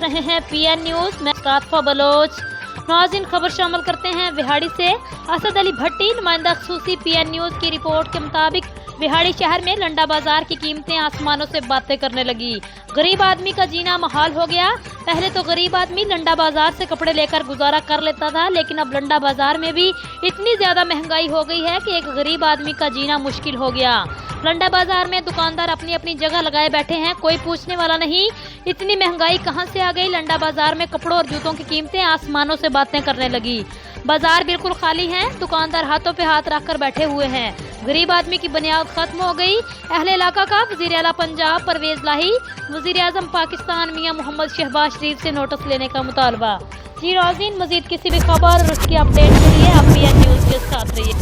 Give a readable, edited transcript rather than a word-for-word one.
रहे हैं PN news. मैं कातफा बलोच। नाज़रीन, खबर शामिल करते हैं बिहाड़ी से। असद अली भट्टी, नुमाइंदा खसूसी, पीएन न्यूज की रिपोर्ट के मुताबिक बिहाड़ी शहर में लंडा बाजार की कीमतें आसमानों से बातें करने लगी। गरीब आदमी का जीना महाल हो गया। पहले तो गरीब आदमी लंडा बाजार से कपड़े लेकर गुजारा कर लेता था, लेकिन अब लंडा बाजार में भी इतनी ज्यादा महंगाई हो गई है कि एक गरीब आदमी का जीना मुश्किल हो गया। लंडा बाजार में दुकानदार अपनी अपनी जगह लगाए बैठे हैं, कोई पूछने वाला नहीं। इतनी महंगाई कहां से आ गई? लंडा बाजार में कपड़ों और जूतों की कीमतें आसमानों से बातें करने लगी। बाजार बिल्कुल खाली है, दुकानदार हाथों पे हाथ रखकर बैठे हुए हैं। गरीब आदमी की बुनियाद खत्म हो गई। अहले इलाका का वजीर आला पंजाब परवेज लाही, वजीर आजम पाकिस्तान मियां मोहम्मद शहबाज शरीफ से नोटिस लेने का मुतालबा। जी नाज़रीन, मजीद किसी भी खबर और उसकी अपडेट के लिए आप पीएन न्यूज के साथ रहिए।